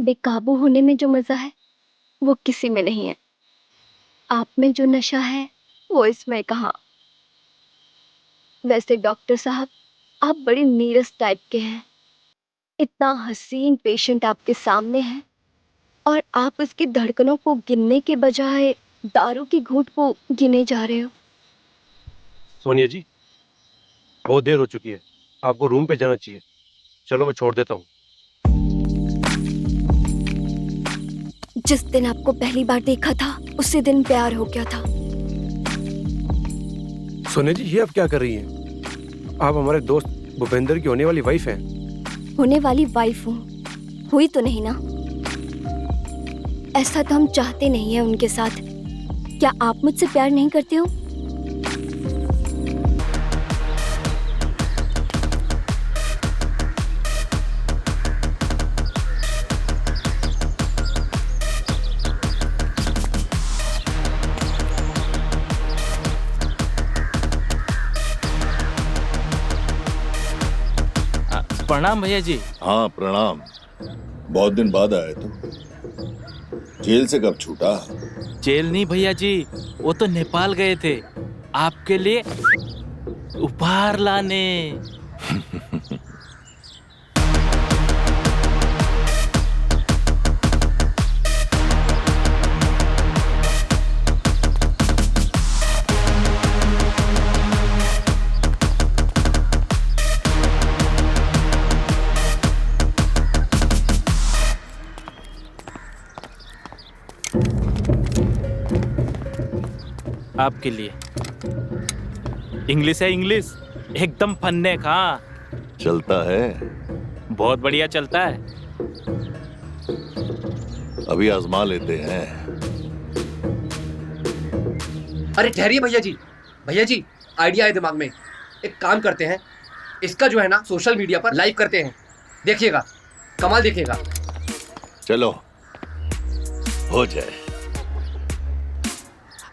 बेकाबू होने में जो मजा है वो किसी में नहीं है। आप में जो नशा है वो इसमें कहाँ। वैसे डॉक्टर साहब, आप बड़ी नीरस टाइप के हैं। इतना हसीन पेशेंट आपके सामने है और आप उसकी धड़कनों को गिनने के बजाय दारू की घूंट को गिने जा रहे हो। सोनिया जी, बहुत देर हो चुकी है, आपको रूम पे जाना चाहिए। चलो मैं छोड़ देता हूँ। जिस दिन आपको पहली बार देखा था उसी दिन प्यार हो गया था। सोनिया जी, ये आप क्या कर रही हैं? आप हमारे दोस्त भूपेंद्र की होने वाली वाइफ हैं। होने वाली वाइफ हूँ, हुई तो नहीं ना। ऐसा तो हम चाहते नहीं है उनके साथ। क्या आप मुझसे प्यार नहीं करते हो? प्रणाम भैया जी। हाँ प्रणाम। बहुत दिन बाद आए तुम। जेल से कब छूटा? जेल नहीं भैया जी, वो तो नेपाल गए थे आपके लिए उपहार लाने। आपके लिए। इंग्लिश है, इंग्लिश एकदम फन्ने का। चलता है? बहुत बढ़िया चलता है। अभी आजमा लेते हैं। अरे ठहरिए भैया जी। भैया जी, आइडिया है दिमाग में। एक काम करते हैं, इसका जो है ना सोशल मीडिया पर लाइव करते हैं। देखिएगा, कमाल देखिएगा। चलो हो जाए।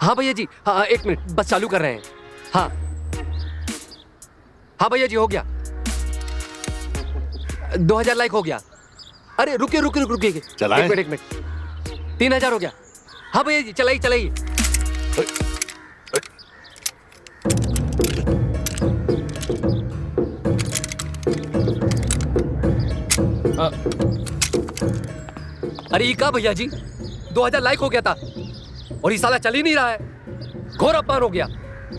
हाँ भैया जी, हाँ एक मिनट बस चालू कर रहे हैं। हाँ हाँ भैया जी, हो गया। 2000 लाइक हो गया। अरे रुकिए रुकिए रुकिए, चलाएं? एक मिनट 3000 हो गया। हाँ भैया जी, चलाइए चलाइए। अरे ये क्या भैया जी, 2000 लाइक हो गया था और ये साला चल ही नहीं रहा है। घोर अपमान हो गया।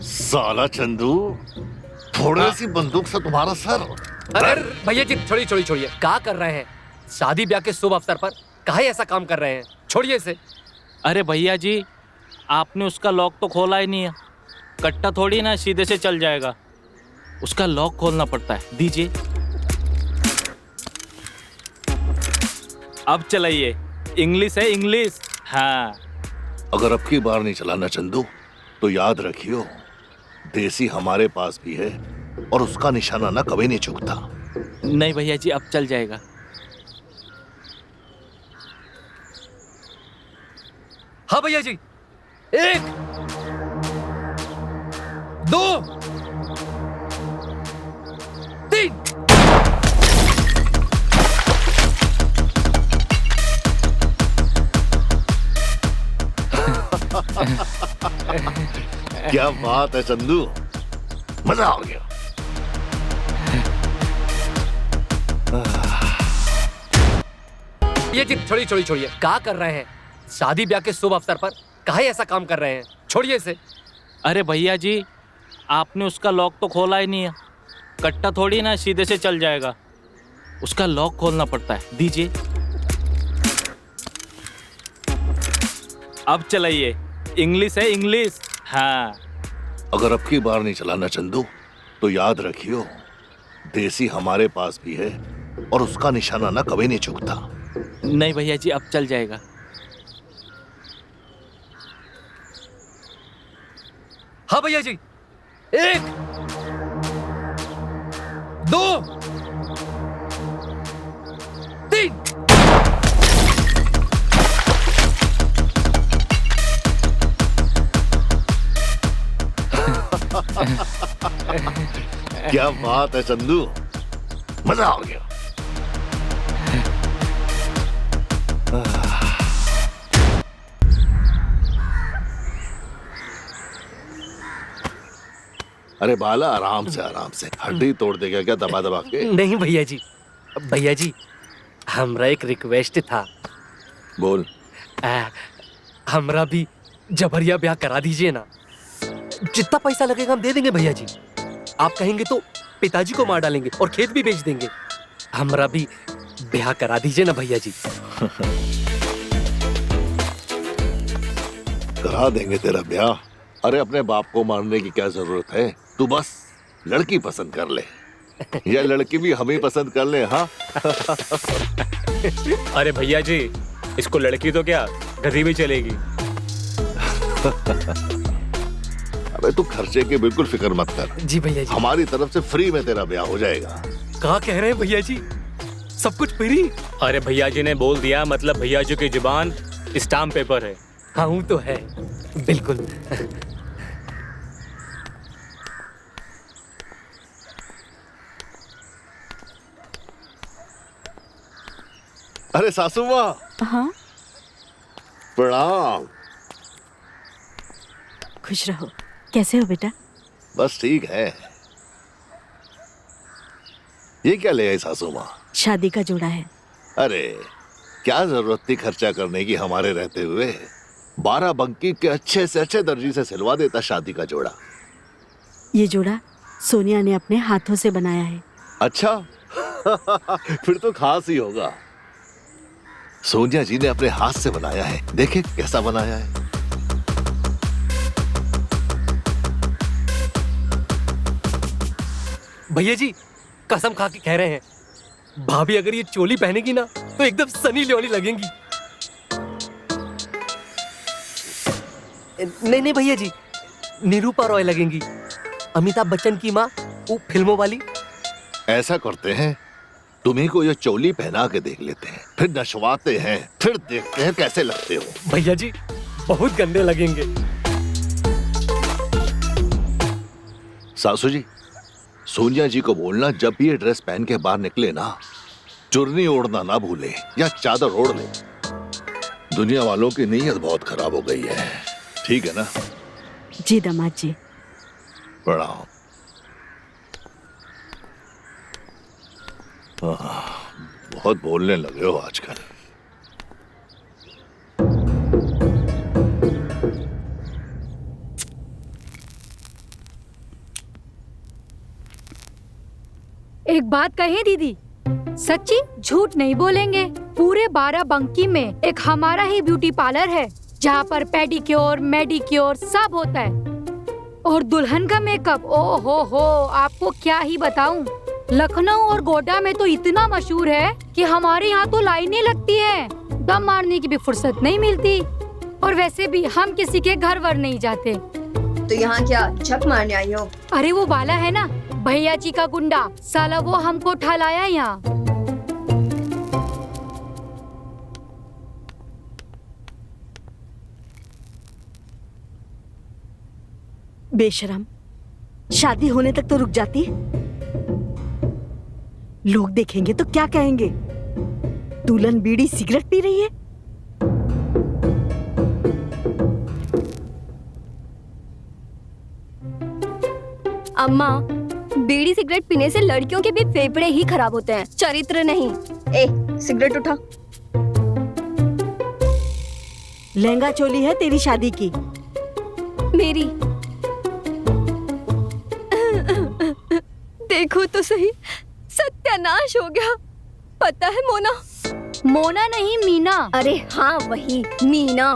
साला चंदू, थोड़ी सी बंदूक से तुम्हारा सर। अरे भैया जी, छोड़िए छोड़िए छोड़िए। क्या कर रहे हैं? शादी ब्याह के शुभ अवसर पर काहे ऐसा काम कर रहे हैं? छोड़िए इसे। अरे भैया जी, आपने उसका लॉक तो खोला ही नहीं है। कट्टा थोड़ी ना सीधे से चल जाएगा, उसका लॉक खोलना पड़ता है। दीजिए। अब चलाइए। इंग्लिश है, इंग्लिश। हाँ। अगर अब की बार नहीं चलाना चंदू तो याद रखियो, देसी हमारे पास भी है और उसका निशाना ना कभी नहीं चूकता। नहीं भैया जी, अब चल जाएगा। हाँ भैया जी, 1 2 3। क्या बात है चंदू, मजा आ गया। ये जी छोड़िए छोड़िए छोड़िए। क्या कर रहे हैं? शादी ब्याह के शुभ अवसर पर काहे ऐसा काम कर रहे हैं? छोड़िए इसे। अरे भैया जी, आपने उसका लॉक तो खोला ही नहीं है। कट्टा थोड़ी ना सीधे से चल जाएगा, उसका लॉक खोलना पड़ता है। दीजिए। अब चलाइए। इंग्लिश है, इंग्लिश। हाँ। अगर अब की बार नहीं चलाना चंदू तो याद रखियो, देसी हमारे पास भी है और उसका निशाना ना कभी नहीं चूकता। नहीं भैया जी, अब चल जाएगा। हाँ भैया जी, 1 2 3। क्या बात है चंदू, मजा आ गया। अरे बाला, आराम से हड्डी तोड़ देगा क्या दबा दबा के? नहीं भैया जी हमरा एक रिक्वेस्ट था। बोल। हमरा भी जबरिया ब्याह करा दीजिए ना। जितना पैसा लगेगा हम दे देंगे भैया जी। आप कहेंगे तो पिताजी को मार डालेंगे और खेत भी बेच देंगे। हमरा भी ब्याह करा दीजिए ना भैया जी। करा देंगे तेरा ब्याह। अरे अपने बाप को मारने की क्या जरूरत है? तू बस लड़की पसंद कर ले, या लड़की भी हमें पसंद कर ले। हाँ अरे भैया जी, इसको लड़की तो क्या गधी भी चलेगी। अबे तू खर्चे की बिल्कुल फिक्र मत कर। जी भैया जी। हमारी तरफ से फ्री में तेरा ब्याह हो जाएगा। कहाँ कह रहे हैं भैया जी, सब कुछ फ्री? अरे भैया जी ने बोल दिया, मतलब भैया जी की जुबान स्टाम्प पेपर है। हाँ वो तो है, बिल्कुल। अरे सासू माँ। हाँ, प्रणाम। खुश रहो। कैसे हो बेटा? बस ठीक है। ये क्या ले आई सासू माँ? शादी का जोड़ा है। अरे क्या जरूरत थी खर्चा करने की हमारे रहते हुए? 12 बंकी के अच्छे से अच्छे दर्जी से सिलवा देता शादी का जोड़ा। ये जोड़ा सोनिया ने अपने हाथों से बनाया है। अच्छा फिर तो खास ही होगा। सोनिया जी ने अपने हाथ से बनाया है, देखे कैसा बनाया है। भैया जी कसम खा के कह रहे हैं, भाभी अगर ये चोली पहनेगी ना तो एकदम सनी लियोनी लगेंगी। नहीं भैया जी, निरूपा रॉय लगेंगी। अमिताभ बच्चन की माँ, वो फिल्मों वाली। ऐसा करते हैं, तुम्ही को ये चोली पहना के देख लेते हैं, फिर नचवाते हैं, फिर देखते हैं कैसे लगते हो। भैया जी बहुत गंदे लगेंगे। सासू जी, सोनिया जी को बोलना जब भी ये ड्रेस पहन के बाहर निकले ना, चुन्नी ओढ़ना ना भूले या चादर ओढ़ ले। दुनिया वालों की नीयत बहुत खराब हो गई है। ठीक है ना? जी दामाद जी। प्रणाम। बहुत बोलने लगे हो आजकल। एक बात कहे दीदी, सच्ची झूठ नहीं बोलेंगे। पूरे 12 बंकी में एक हमारा ही ब्यूटी पार्लर है जहाँ पर पेडिक्योर मेडिक्योर सब होता है। और दुल्हन का मेकअप, ओ हो, आपको क्या ही बताऊं। लखनऊ और गोड्डा में तो इतना मशहूर है कि हमारे यहाँ तो लाइनें लगती है, दम मारने की भी फुर्सत नहीं मिलती। और वैसे भी हम किसी के घर वर नहीं जाते। तो यहाँ क्या झक मारने आई हो? अरे वो बाला है ना, भैया जी का गुंडा, साला वो हमको उठा लाया यहाँ। बेशरम, शादी होने तक तो रुक जाती। लोग देखेंगे तो क्या कहेंगे? दुल्हन बीड़ी सिगरेट पी रही है। अम्मा, बीड़ी सिगरेट पीने से लड़कियों के भी फेफड़े ही खराब होते हैं, चरित्र नहीं। सिगरेट उठा। लहंगा चोली है तेरी शादी की। मेरी देखो तो सही, सत्यानाश हो गया। पता है मोना? मोना नहीं, मीना। अरे हाँ वही मीना।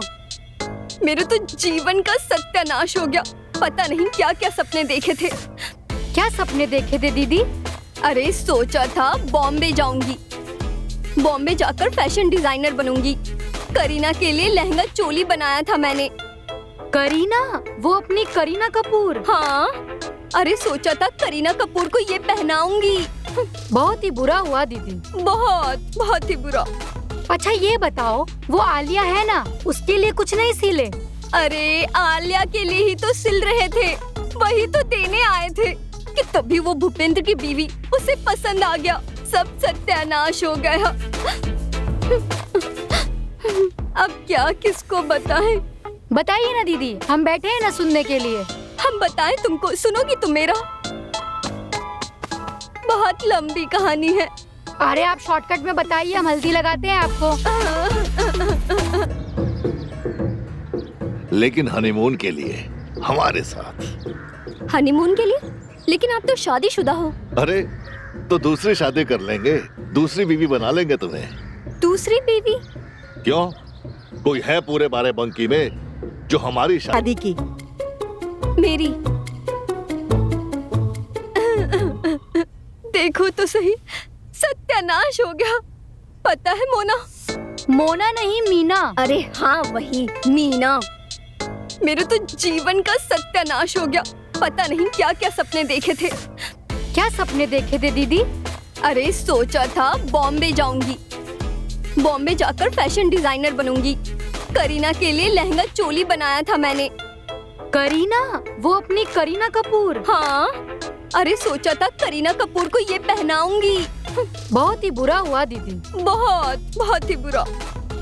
मेरे तो जीवन का सत्यानाश हो गया। पता नहीं क्या क्या सपने देखे थे। क्या सपने देखे थे दीदी? अरे सोचा था बॉम्बे जाऊंगी, बॉम्बे जाकर फैशन डिजाइनर बनूंगी। करीना के लिए लहंगा चोली बनाया था मैंने। करीना? वो अपनी करीना कपूर? हाँ, अरे सोचा था करीना कपूर को ये पहनाऊंगी। बहुत ही बुरा हुआ दीदी, बहुत ही बुरा। अच्छा ये बताओ, वो आलिया है ना, उसके लिए कुछ नहीं सिले? अरे आलिया के लिए ही तो सिल रहे थे, वही तो देने आए थे कि तभी वो भूपेंद्र की बीवी, उसे पसंद आ गया। सब सत्यानाश हो गया। अब क्या किसको बताएं? बताइए ना दीदी, हम बैठे हैं ना सुनने के लिए। हम बताएं तुमको, सुनोगी तुम मेरा? बहुत लंबी कहानी है। अरे आप शॉर्टकट में बताइए, हम हल्दी लगाते हैं आपको। लेकिन हनीमून के लिए हमारे साथ। हनीमून के लिए? लेकिन आप तो शादीशुदा हो। अरे तो दूसरी शादी कर लेंगे, दूसरी बीवी बना लेंगे तुम्हें। दूसरी बीवी? क्यों, कोई है पूरे बाराबंकी में जो हमारी शादी शादी की। मेरी? देखो तो सही, सत्यानाश हो गया। पता है मोना? मोना नहीं, मीना। अरे हाँ वही मीना। मेरे तो जीवन का सत्यानाश हो गया। पता नहीं क्या क्या सपने देखे थे। क्या सपने देखे थे दीदी? अरे सोचा था बॉम्बे जाऊंगी, बॉम्बे जाकर फैशन डिजाइनर बनूंगी। करीना के लिए लहंगा चोली बनाया था मैंने। करीना? वो अपनी करीना कपूर? हाँ, अरे सोचा था करीना कपूर को ये पहनाऊंगी। बहुत ही बुरा हुआ दीदी। बहुत बहुत ही बुरा।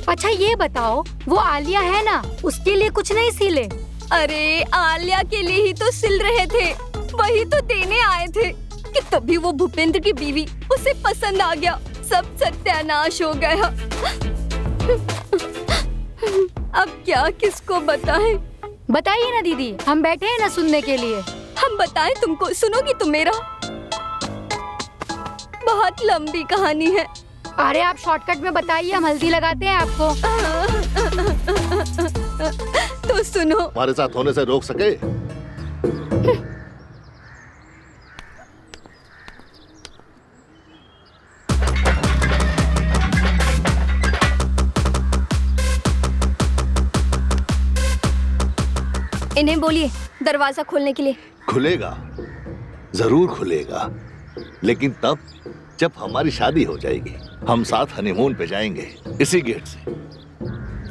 अच्छा ये बताओ, वो आलिया है ना, उसके लिए कुछ नहीं सिले? अरे आलिया के लिए ही तो सिल रहे थे, वही तो देने आए थे कि तभी वो भूपेंद्र की बीवी, उसे पसंद आ गया। सब सत्यानाश हो गया। अब क्या किसको बताएं? बताइए ना दीदी, हम बैठे हैं ना सुनने के लिए। हम बताएं तुमको, सुनोगी तुम मेरा? बहुत लंबी कहानी है। अरे आप शॉर्टकट में बताइए, हम हल्दी लगाते हैं आपको। तो सुनो। हमारे साथ होने से रोक सके? इन्हें बोलिए दरवाजा खोलने के लिए। खुलेगा, जरूर खुलेगा, लेकिन तब जब हमारी शादी हो जाएगी। हम साथ हनीमून पे जाएंगे इसी गेट से।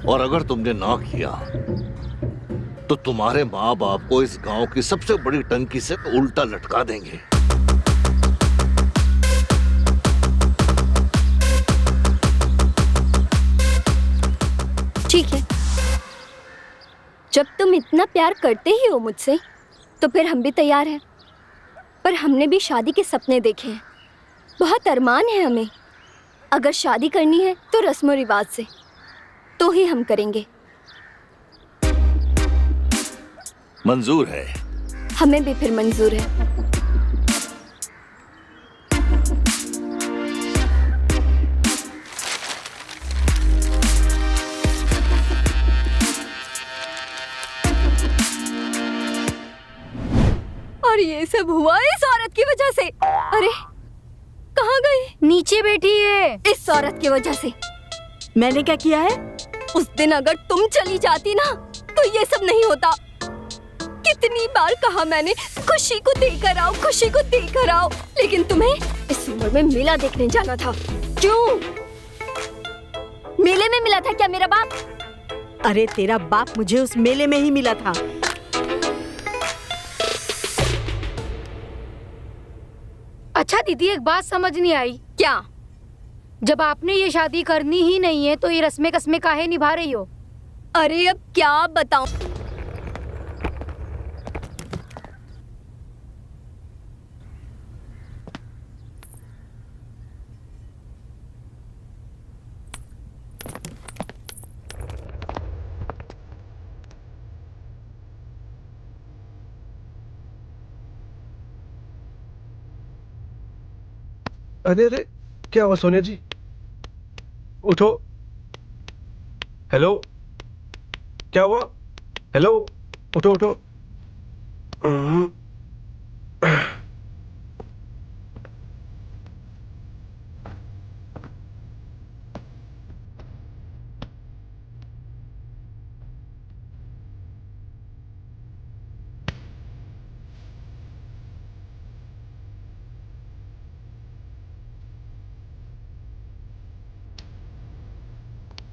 और अगर तुमने ना किया तो तुम्हारे माँ बाप को इस गांव की सबसे बड़ी टंकी से उल्टा लटका देंगे। ठीक है, जब तुम इतना प्यार करते ही हो मुझसे, तो फिर हम भी तैयार हैं। पर हमने भी शादी के सपने देखे हैं, बहुत अरमान है हमें। अगर शादी करनी है तो रस्म रिवाज से, तो ही हम करेंगे। मंजूर है? हमें भी फिर मंजूर है। और ये सब हुआ इस औरत की वजह से। अरे कहाँ गई? नीचे बैठी है। इस औरत की वजह से। मैंने क्या किया है? उस दिन अगर तुम चली जाती ना, तो ये सब नहीं होता। कितनी बार कहा मैंने, खुशी को देकर आओ, खुशी को देकर आओ। लेकिन तुम्हें इस उम्र में मेला देखने जाना था। क्यों? मेले में मिला था क्या मेरा बाप? अरे तेरा बाप मुझे उस मेले में ही मिला था। अच्छा दीदी, एक बात समझ नहीं आई। क्या? जब आपने ये शादी करनी ही नहीं है, तो ये रस्में कस्में काहे निभा रही हो? अरे अब क्या बताऊं? अरे अरे, क्या हुआ सोनिया जी? उठो। हेलो, क्या हुआ? हेलो, उठो उठो।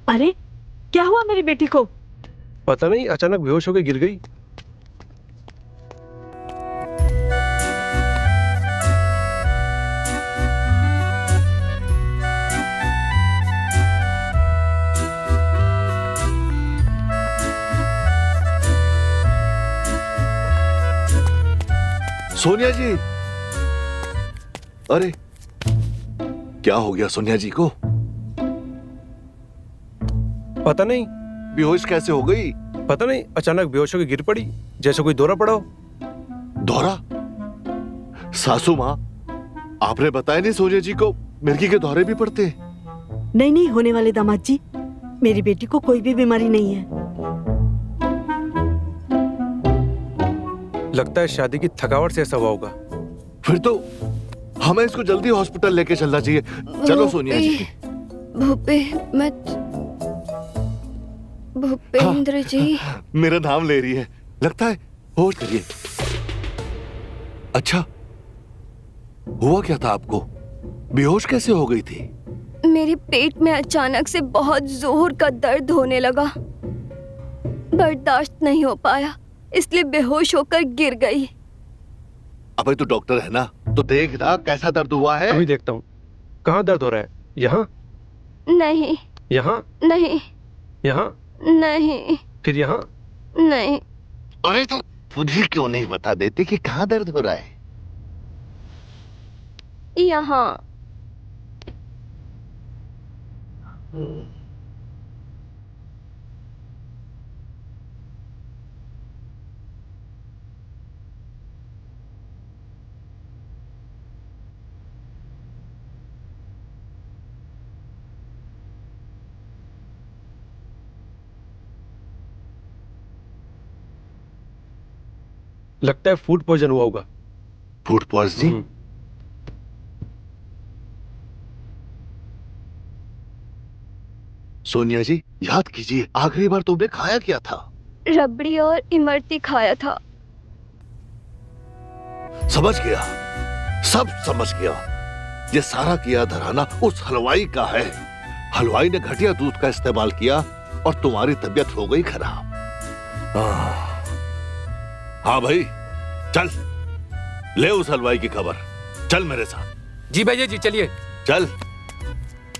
अरे क्या हुआ मेरी बेटी को? पता नहीं, अचानक बेहोश होकर गिर गई। सोनिया जी, अरे क्या हो गया सोनिया जी को? पता नहीं, बेहोश कैसे हो गई? पता नहीं, अचानक बेहोश होकर गिर पड़ी, जैसे कोई दौरा पड़ा हो। दौरा? सासू माँ, आपने बताया नहीं सोनिया जी को मिर्गी के दौरे भी पड़ते हैं? नहीं नहीं होने वाले दामाद जी, मेरी बेटी को कोई भी बीमारी नहीं है। लगता है शादी की थकावट से ऐसा हुआ होगा। फिर तो हमें इसको जल्दी हॉस्पिटल लेके चलना चाहिए। चलो सोनिया जी। भूपेंद्र जी। मेरा नाम ले रही है, लगता है। होश करिए। अच्छा, हुआ क्या था आपको? बेहोश कैसे हो गई थी? मेरे पेट में अचानक से बहुत जोर का दर्द होने लगा, बर्दाश्त नहीं हो पाया, इसलिए बेहोश होकर गिर गई। अबे तू डॉक्टर है ना, तो देख ना कैसा दर्द हुआ है। अभी देखता हूँ। कहाँ दर्द हो रहा है? यहाँ? नहीं। यहाँ? नहीं। यहाँ? नहीं। फिर यहाँ? नहीं। अरे तो मुझे क्यों नहीं बता देती कि कहाँ दर्द हो रहा है? यहाँ। लगता है फूड पॉइजन हुआ होगा। Food poisoning? सोनिया जी, याद कीजिए, आखिरी बार तुमने खाया क्या था? रबड़ी और इमरती खाया था। समझ गया, सब समझ गया। ये सारा किया धराना उस हलवाई का है। हलवाई ने घटिया दूध का इस्तेमाल किया और तुम्हारी तबीयत हो गई खराब। हाँ भाई, चल ले उस हलवाई की खबर। चल मेरे साथ। जी भैया जी, चलिए। चल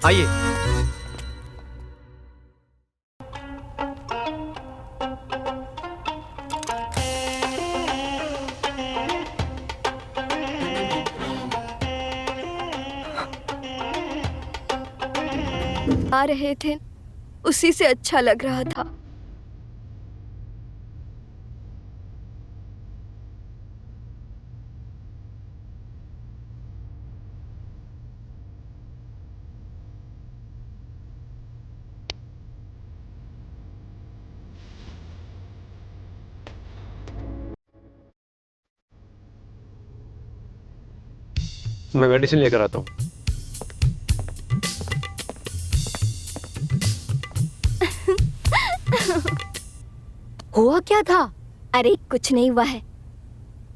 आइए। आ रहे थे, उसी से अच्छा लग रहा था। मैं मेडिसिन लेकर आता हूँ। हुआ क्या था? अरे कुछ नहीं हुआ है,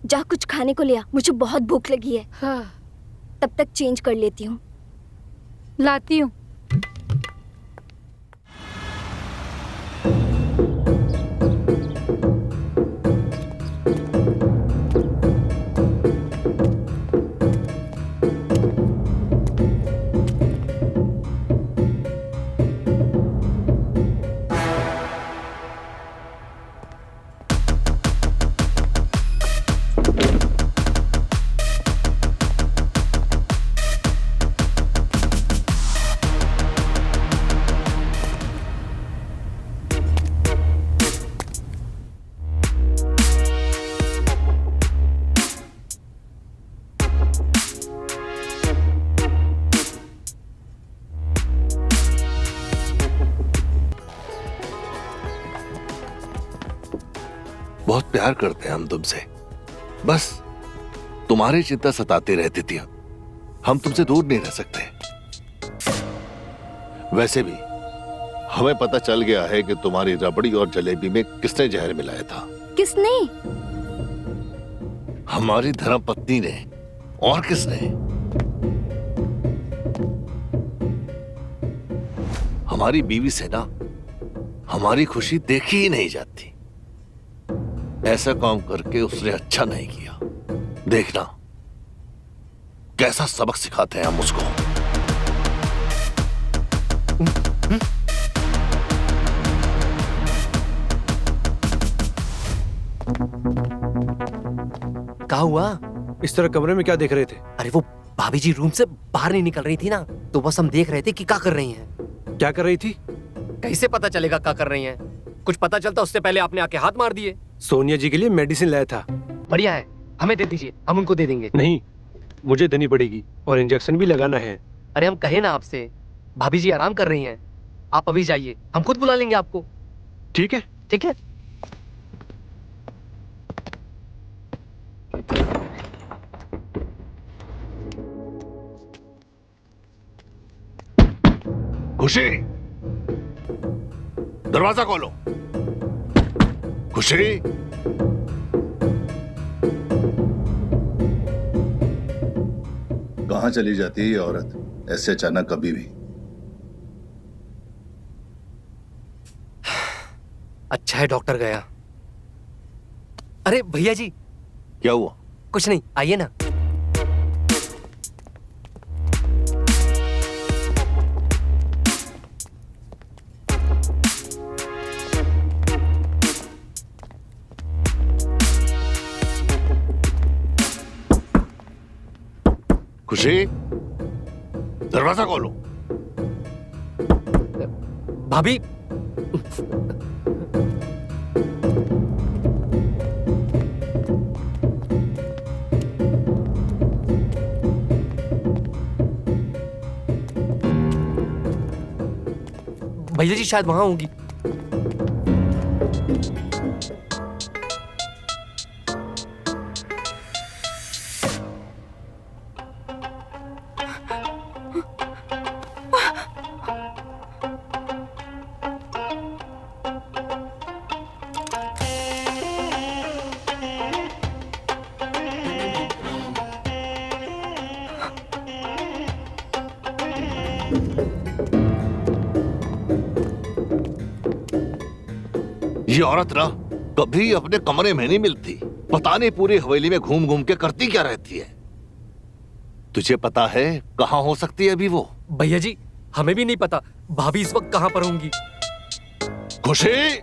जा कुछ खाने को ले आ, मुझे बहुत भूख लगी है। हाँ। तब तक चेंज कर लेती हूँ। लाती हूँ। बहुत प्यार करते हैं हम तुमसे, बस तुम्हारी चिंता सताती रहती थी। हम तुमसे दूर नहीं रह सकते। वैसे भी हमें पता चल गया है कि तुम्हारी रबड़ी और जलेबी में किसने जहर मिलाया था। किसने? हमारी धर्मपत्नी ने। और किसने? हमारी बीवी से ना हमारी खुशी देखी ही नहीं जाती। ऐसा काम करके उसने अच्छा नहीं किया। देखना कैसा सबक सिखाते हैं हम उसको। क्या हुआ? इस तरह कमरे में क्या देख रहे थे? अरे वो भाभी जी रूम से बाहर नहीं निकल रही थी ना, तो बस हम देख रहे थे कि क्या कर रही हैं। क्या कर रही थी? कैसे पता चलेगा क्या कर रही हैं? कुछ पता चलता उससे पहले आपने आके हाथ मार दिए। सोनिया जी के लिए मेडिसिन लाया था। बढ़िया है, हमें दे दीजिए, हम उनको दे देंगे। नहीं, मुझे देनी पड़ेगी और इंजेक्शन भी लगाना है। अरे हम कहे ना आपसे, भाभी जी आराम कर रही हैं, आप अभी जाइए, हम खुद बुला लेंगे आपको। ठीक है? ठीक है। खुशी, दरवाजा खोलो। खुशी, कहाँ चली जाती है ये औरत ऐसे अचानक कभी भी? अच्छा है डॉक्टर गया। अरे भैया जी। क्या हुआ? कुछ नहीं, आइए ना। खुशी, दरवाजा खोलो। भाभी, भैया जी शायद वहां होंगी। ये औरत ना कभी अपने कमरे में नहीं मिलती। पता नहीं पूरी हवेली में घूम घूम के करती क्या रहती है। तुझे पता है कहाँ हो सकती है अभी वो? भैया जी हमें भी नहीं पता भाभी इस वक्त कहां पर होंगी। खुशी,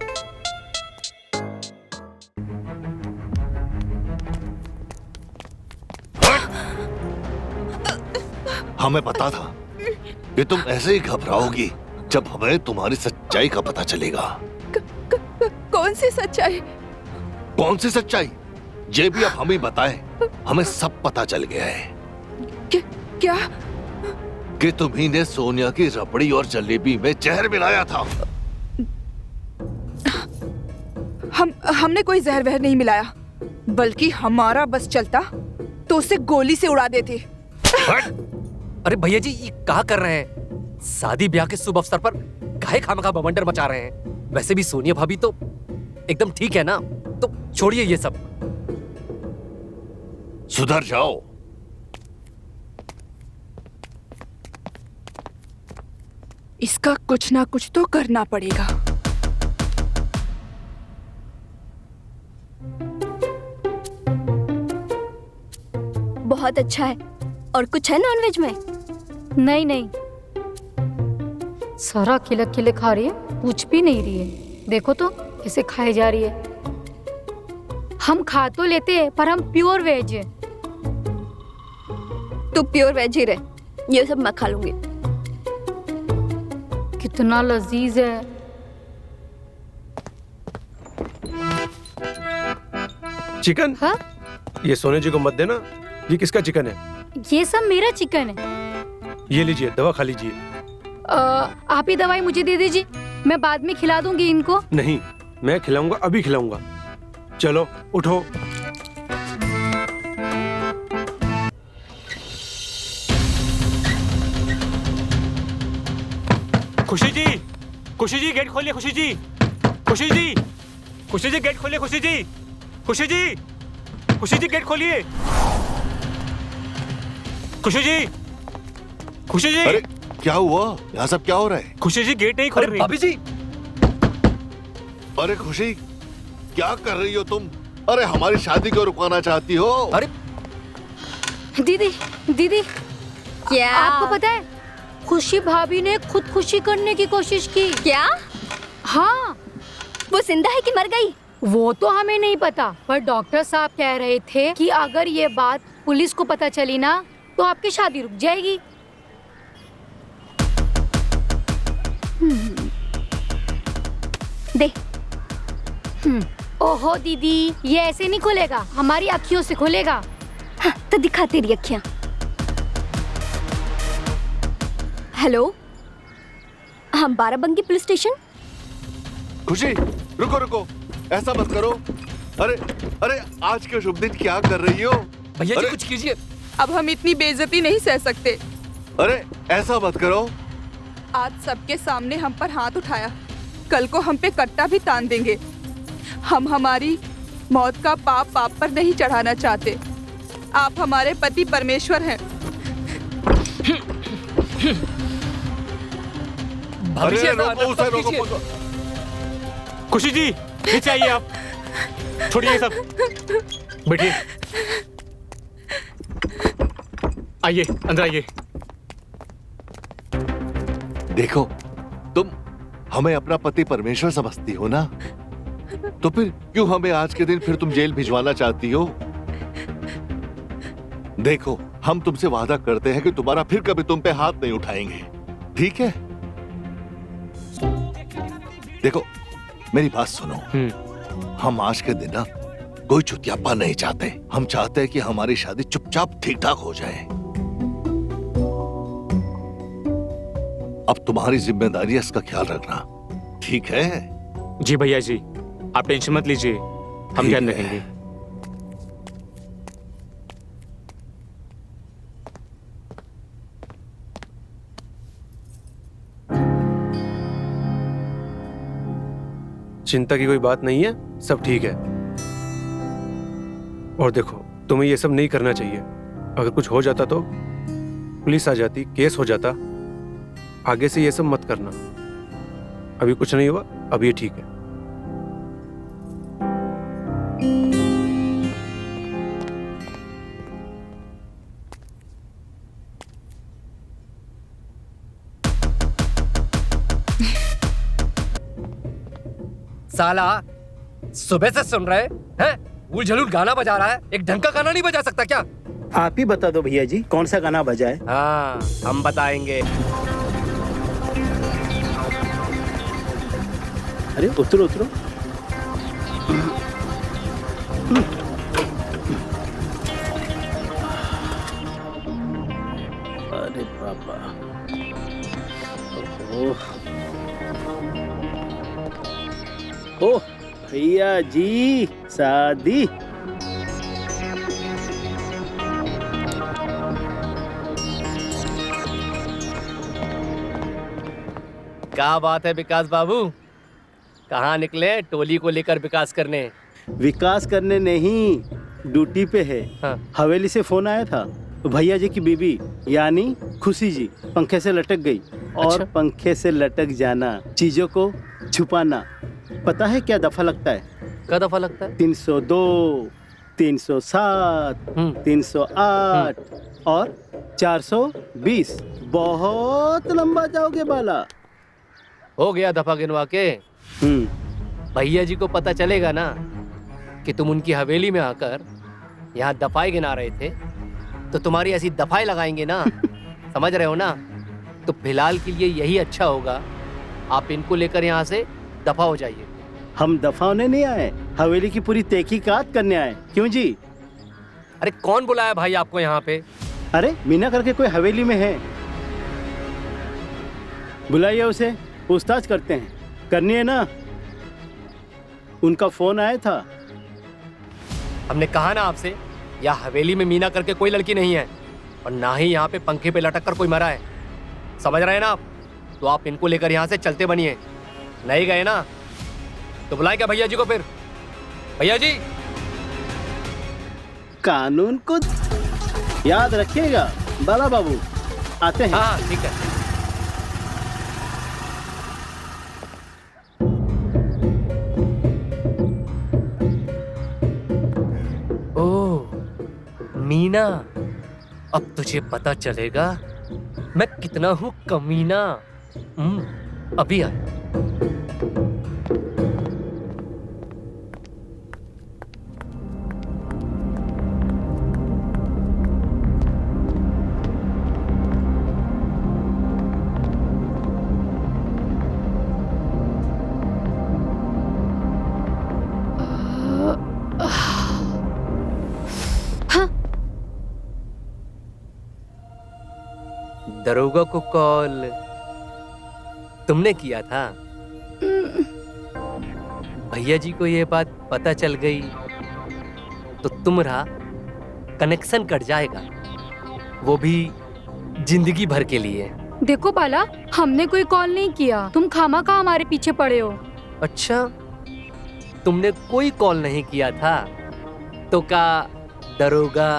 हमें पता था कि तुम ऐसे ही घबराओगी जब हमें तुम्हारी सच्चाई का पता चलेगा। कौन सी सच्चाई? कौन सी सच्चाई? ये भी अब हम ही बताएं। हमें सब पता चल गया है। क्या? कि तुम्ही ने सोनिया की रबड़ी और जलेबी में जहर मिलाया था। हमने कोई जहर वहर नहीं मिलाया, बल्कि हमारा बस चलता तो उसे गोली से उड़ा देते। अरे भैया जी ये क्या कर रहे हैं? शादी ब्याह के शुभ अवसर पर काहे खामखा बवंडर मचा रहे हैं? वैसे भी सोनिया भाभी तो एकदम ठीक है ना, तो छोड़िए ये सब। सुधर जाओ। इसका कुछ ना कुछ तो करना पड़ेगा। बहुत अच्छा है। और कुछ है नॉनवेज में? नहीं नहीं, सारा खिलक खिले खा रही है, कुछ भी नहीं रही है। देखो तो कैसे खाए जा रही है। हम खा तो लेते हैं पर हम प्योर वेज है। तू प्योर वेज ही रहे, ये सब मैं खा लूंगी। कितना लजीज है। चिकन? हाँ? ये सोने जी को मत देना। ये किसका चिकन है? ये सब मेरा चिकन है। ये लीजिए, दवा खा लीजिए। आप ही दवाई मुझे दे दीजिए, मैं बाद में खिला दूंगी इनको। नहीं, मैं खिलाऊंगा, अभी खिलाऊंगा। चलो उठो। खुशी जी, खुशी जी गेट खोलिए। खुशी जी, खुशी जी, खुशी जी गेट खोलिए। खुशी जी, खुशी जी, खुशी जी गेट खोलिए। खुशी जी, खुशी जी। अरे क्या हुआ? यहाँ सब क्या हो रहा है? खुशी जी गेट नहीं खोल रही। भाभी जी। अरे खुशी, क्या कर रही हो तुम? अरे हमारी शादी को रुकवाना चाहती हो? अरे दीदी, दीदी क्या? आपको पता है खुशी भाभी ने खुदकुशी करने की कोशिश की। क्या? हाँ, वो जिंदा है कि मर गई? वो तो हमें नहीं पता, पर डॉक्टर साहब कह रहे थे कि अगर ये बात पुलिस को पता चली ना तो आपकी शादी रुक जाएगी। दे। ओहो दीदी, ये ऐसे नहीं खुलेगा, हमारी अखियों से खुलेगा। हाँ, तो दिखा तेरी अखियां। हेलो, हम बाराबंकी पुलिस स्टेशन। खुशी, रुको रुको, ऐसा मत करो। अरे अरे, आज के शुभ दिन क्या कर रही हो? भैया जी अरे, कुछ कीजिए। अब हम इतनी बेइज्जती नहीं सह सकते। अरे ऐसा मत करो। आज सबके सामने हम पर हाथ उठाया, कल को हम पे कट्टा भी तान देंगे। हम हमारी मौत का पाप पाप पर नहीं चढ़ाना चाहते। आप हमारे पति परमेश्वर हैं। भाभी जी, अरे ऐसा रोको उसे, मत रोको, कीजिए। रोको। खुशी जी नीचे आइए आप, छोड़िए सब, बैठिए, आइए अंदर आइए। देखो, तुम हमें अपना पति परमेश्वर समझती हो ना, तो फिर क्यों हमें आज के दिन फिर तुम जेल भिजवाना चाहती हो? देखो, हम तुमसे वादा करते हैं कि तुम्हारा फिर कभी तुम पे हाथ नहीं उठाएंगे, ठीक है? देखो, मेरी बात सुनो। हम आज के दिन ना कोई चुतियापा नहीं चाहते। हम चाहते हैं कि हमारी शादी चुपचाप ठीक ठाक हो जाए। अब तुम्हारी जिम्मेदारी है इसका ख्याल रखना, ठीक है? जी भैया जी, आप टेंशन मत लीजिए, हम ध्यान ठीक है। रखेंगे। चिंता की कोई बात नहीं है, सब ठीक है। और देखो, तुम्हें ये सब नहीं करना चाहिए। अगर कुछ हो जाता तो पुलिस आ जाती, केस हो जाता। आगे से ये सब मत करना। अभी कुछ नहीं हुआ, अब ये ठीक है। साला सुबह से सुन रहे हैं, उल जलूल गाना बजा रहा है, एक ढंग का गाना नहीं बजा सकता क्या? आप ही बता दो भैया जी, कौन सा गाना बजाए? हाँ, हम बताएंगे। अरे उतरो उतरो। अरे बाबा, ओह भैया जी, शादी। क्या बात है विकास बाबू, कहाँ निकले टोली को लेकर विकास करने? विकास करने नहीं, ड्यूटी पे है। हाँ। हवेली से फोन आया था, भैया जी की बीबी यानी खुशी जी पंखे से लटक गई। और अच्छा। पंखे से लटक जाना, चीजों को छुपाना, पता है क्या दफा लगता है? क्या दफा लगता है? 302, 307, 308 और 420। बहुत लंबा जाओगे बाला। हो गया दफा गिनवा के। भैया जी को पता चलेगा ना कि तुम उनकी हवेली में आकर यहाँ दफाई गिना रहे थे, तो तुम्हारी ऐसी दफाई लगाएंगे ना, समझ रहे हो ना? तो फिलहाल के लिए यही अच्छा होगा, आप इनको लेकर यहाँ से दफा हो जाइए। हम दफा होने नहीं आए, हवेली की पूरी तहकीकात करने आए। क्यों जी? अरे कौन बुलाया भाई आपको यहाँ पे? अरे मीना करके कोई हवेली में है, बुलाइए उसे, पूछताछ करते हैं। करनी है ना? उनका फोन आया था। हमने कहा ना आपसे, यहाँ हवेली में मीना करके कोई लड़की नहीं है, और ना ही यहाँ पे पंखे पे लटक कर कोई मरा है, समझ रहे हैं ना आप? तो आप इनको लेकर यहाँ से चलते बनिए। नहीं गए ना तो बुलाए क्या भैया जी को? फिर भैया जी, कानून को याद रखिएगा बाला बाबू, आते हैं। हाँ ठीक है। ओह मीना, अब तुझे पता चलेगा मैं कितना हूँ कमीना। अभी आया। दरोगा को कॉल तुमने किया था? भैया जी को ये बात पता चल गई तो तुम्हारा कनेक्शन कट जाएगा, वो भी जिंदगी भर के लिए। देखो बाला, हमने कोई कॉल नहीं किया, तुम खामखा हमारे पीछे पड़े हो। अच्छा, तुमने कोई कॉल नहीं किया था तो क्या दरोगा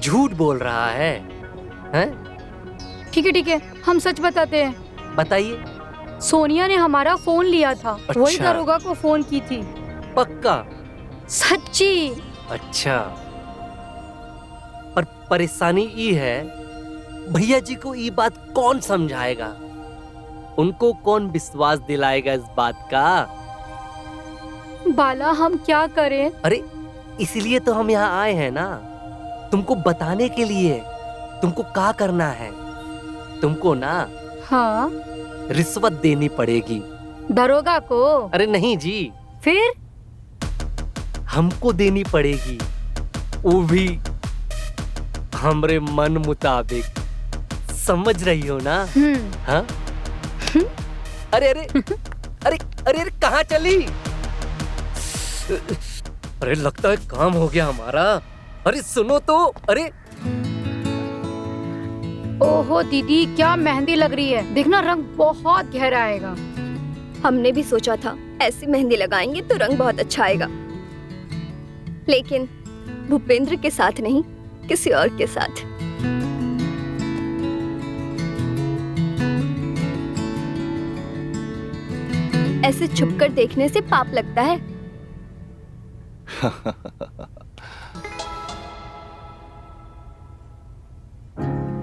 झूठ बोल रहा है? हैं? ठीक है, हम सच बताते हैं। बताइए। सोनिया ने हमारा फोन लिया था, वही अच्छा। दरोगा को फोन की थी। पक्का? सच्ची। अच्छा, पर परेशानी ये है, भैया जी को ये बात कौन समझाएगा? उनको कौन विश्वास दिलाएगा इस बात का? बाला, हम क्या करें? अरे इसीलिए तो हम यहाँ आए हैं ना, तुमको बताने के लिए। तुमको क्या करना है, तुमको ना हाँ, रिश्वत देनी पड़ेगी। दरोगा को? अरे नहीं जी, फिर हमको देनी पड़ेगी, वो भी हमरे मन मुताबिक। समझ रही हो ना? हाँ? अरे अरे अरे अरे अरे कहाँ चली? अरे लगता है काम हो गया हमारा। अरे सुनो तो, अरे ओहो दीदी, क्या मेहंदी लग रही है, देखना रंग बहुत गहरा आएगा। हमने भी सोचा था ऐसी मेहंदी लगाएंगे तो रंग बहुत अच्छा आएगा, लेकिन भूपेंद्र के साथ नहीं, किसी और के साथ। ऐसे छुपकर देखने से पाप लगता है।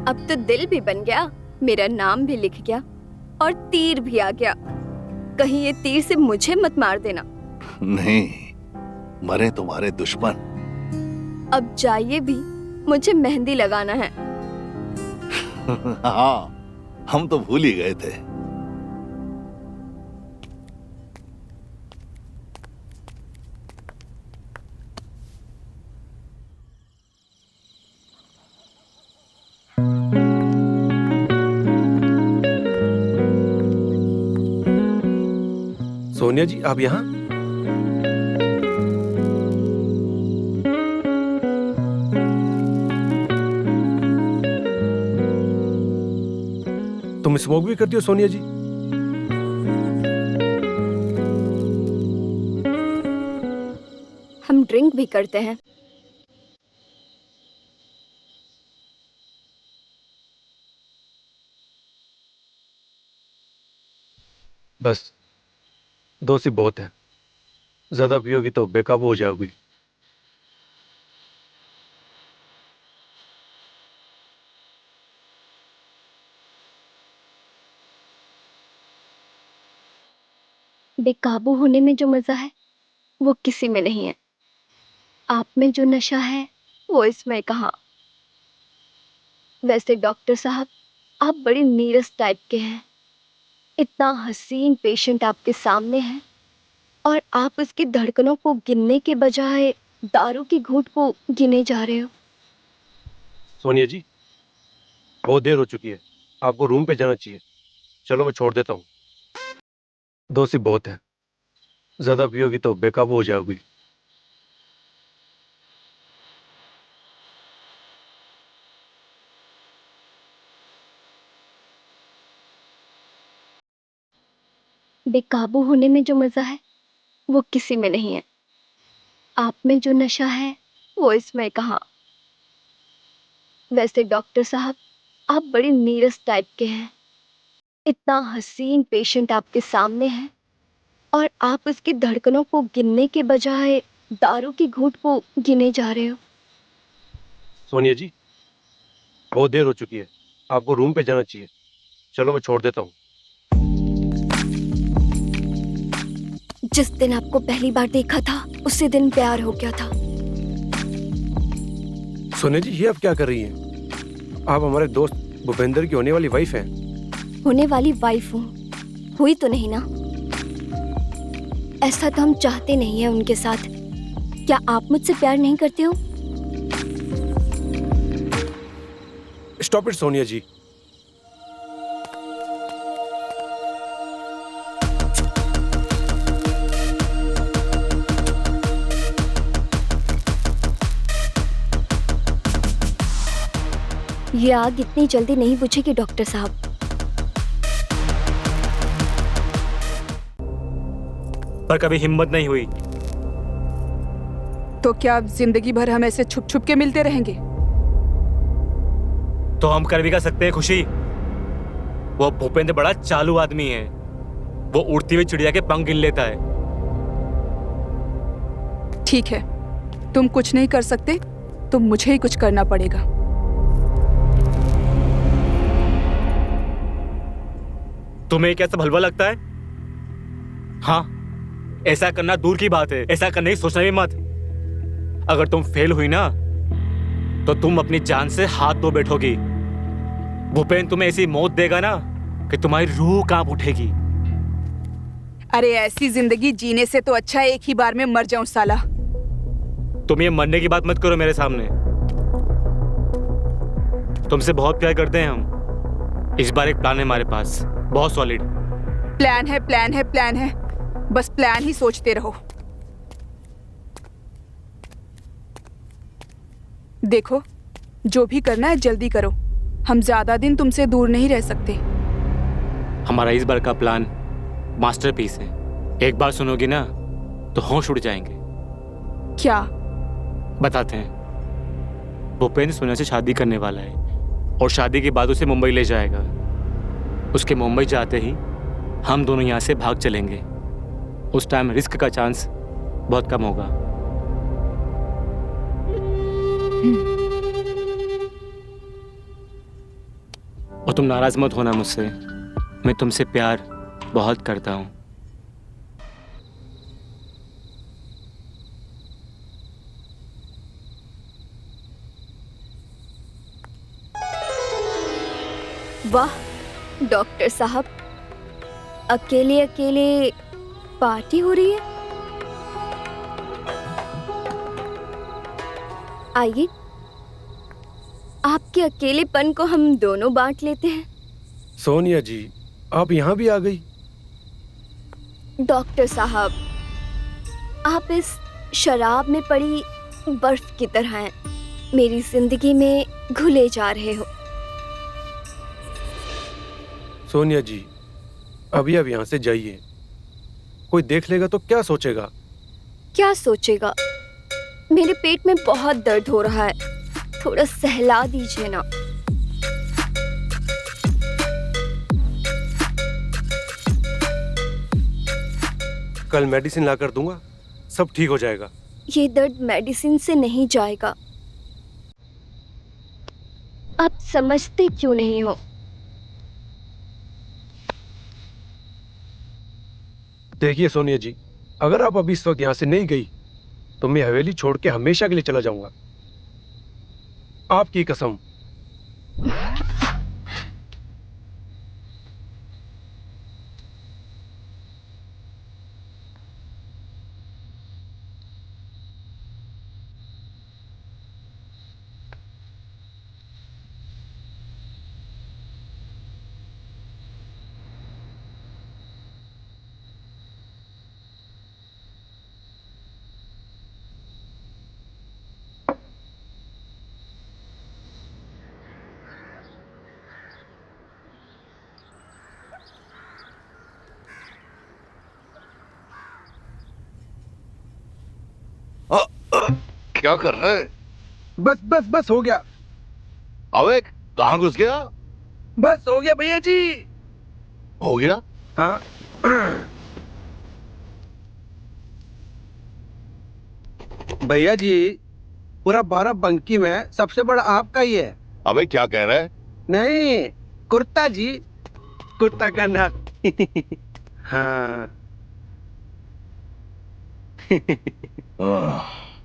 अब तो दिल भी बन गया, मेरा नाम भी लिख गया और तीर भी आ गया। कहीं ये तीर से मुझे मत मार देना। नहीं, मरे तुम्हारे दुश्मन। अब जाइए भी, मुझे मेहंदी लगाना है। हाँ, हम तो भूल ही गए थे। सोनिया जी, आप यहाँ? तुम स्मोक भी करती हो सोनिया जी? हम ड्रिंक भी करते हैं। बस 2 सिप बहुत है, ज्यादा पियोगी तो बेकाबू हो जाओगी। बेकाबू होने में जो मजा है वो किसी में नहीं है। आप में जो नशा है वो इसमें कहाँ। वैसे डॉक्टर साहब, आप बड़ी नीरस टाइप के हैं। इतना हसीन पेशेंट आपके सामने है और आप उसकी धड़कनों को गिनने के बजाय दारू की घूंट को गिने जा रहे हो। सोनिया जी, बहुत देर हो चुकी है, आपको रूम पे जाना चाहिए। चलो मैं छोड़ देता हूँ। 2 सिप बहुत है, ज्यादा पियोगी तो बेकाबू हो जाओगी। बेकाबू होने में जो मजा है वो किसी में नहीं है। आप में जो नशा है वो इसमें कहाँ। वैसे डॉक्टर साहब, आप बड़ी नीरस टाइप के हैं। इतना हसीन पेशेंट आपके सामने है और आप उसकी धड़कनों को गिनने के बजाय दारू की घूंट को गिने जा रहे हो। सोनिया जी, बहुत देर हो चुकी है, आपको रूम पे जाना चाहिए। चलो मैं छोड़ देता हूँ। जिस दिन आपको पहली बार देखा था उसी दिन प्यार हो गया था। सोनिया जी, ये आप क्या कर रही हैं? आप हमारे दोस्त भूपेंद्र की होने वाली वाइफ हैं। होने वाली वाइफ हूँ, हुई तो नहीं ना। ऐसा तो हम चाहते नहीं है उनके साथ। क्या आप मुझसे प्यार नहीं करते हो? स्टॉप इट सोनिया जी, ये आग इतनी जल्दी नहीं बुझेगी डॉक्टर साहब। पर कभी हिम्मत नहीं हुई। तो क्या अब जिंदगी भर हम ऐसे छुप छुप के मिलते रहेंगे? तो हम कर भी कर सकते हैं खुशी। वो भूपेंद्र बड़ा चालू आदमी है। वो उड़ती हुई चिड़िया के पंख गिन लेता है। ठीक है, तुम कुछ नहीं कर सकते तो मुझे ही कुछ करना पड़ेगा। तुम्हें कैसा भलवा लगता है? हाँ, ऐसा करना दूर की बात है, ऐसा करने की सोचना भी मत। अगर तुम फेल हुई ना तो तुम अपनी जान से हाथ धो बैठोगी। भूपेंद्र तुम्हें ऐसी मौत देगा ना कि तुम्हारी रूह कांप उठेगी। अरे ऐसी जिंदगी जीने से तो अच्छा है एक ही बार में मर जाऊं साला। तुम ये मरने की बात मत करो मेरे सामने। तुमसे बहुत प्यार करते हैं हम। इस बार एक प्लान है हमारे पास, बहुत सॉलिड। प्लान है, प्लान है, प्लान है, बस प्लान ही सोचते रहो। देखो, जो भी करना है जल्दी करो, हम ज्यादा दिन तुमसे दूर नहीं रह सकते। हमारा इस बार का प्लान मास्टरपीस है। एक बार सुनोगी ना तो होश उड़ जाएंगे। क्या? बताते हैं। भूपेंद्र सोनिया से शादी करने वाला है और शादी के बाद उसे मुंबई ले जाएगा। उसके मुंबई जाते ही हम दोनों यहाँ से भाग चलेंगे। उस टाइम रिस्क का चांस बहुत कम होगा। और तुम नाराज मत होना मुझसे, मैं तुमसे प्यार बहुत करता हूँ। वाह डॉक्टर साहब, अकेले अकेले पार्टी हो रही है। आइए, आपके अकेलेपन को हम दोनों बांट लेते हैं। सोनिया जी, आप यहाँ भी आ गई। डॉक्टर साहब, आप इस शराब में पड़ी बर्फ की तरह हैं, मेरी जिंदगी में घुले जा रहे हो। सोनिया जी, अभी अब यहाँ से जाइए। कोई देख लेगा तो क्या सोचेगा? क्या सोचेगा? मेरे पेट में बहुत दर्द हो रहा है, थोड़ा सहला दीजिए ना। कल मेडिसिन ला कर दूंगा, सब ठीक हो जाएगा। ये दर्द मेडिसिन से नहीं जाएगा। आप समझते क्यों नहीं हो? देखिए सोनिया जी, अगर आप अभी इस वक्त यहाँ से नहीं गई तो मैं हवेली छोड़ के हमेशा के लिए चला जाऊंगा। आपकी कसम। क्या कर रहा है? बस बस बस हो गया। अबे कहाँ घुस गया? बस हो गया भैया जी। हो गया? हाँ। भैया जी, पूरा 12 बंकी में सबसे बड़ा आपका ही है। अबे क्या कह रहा है? नहीं, कुर्ता जी, कुर्ता का नाम। हाँ।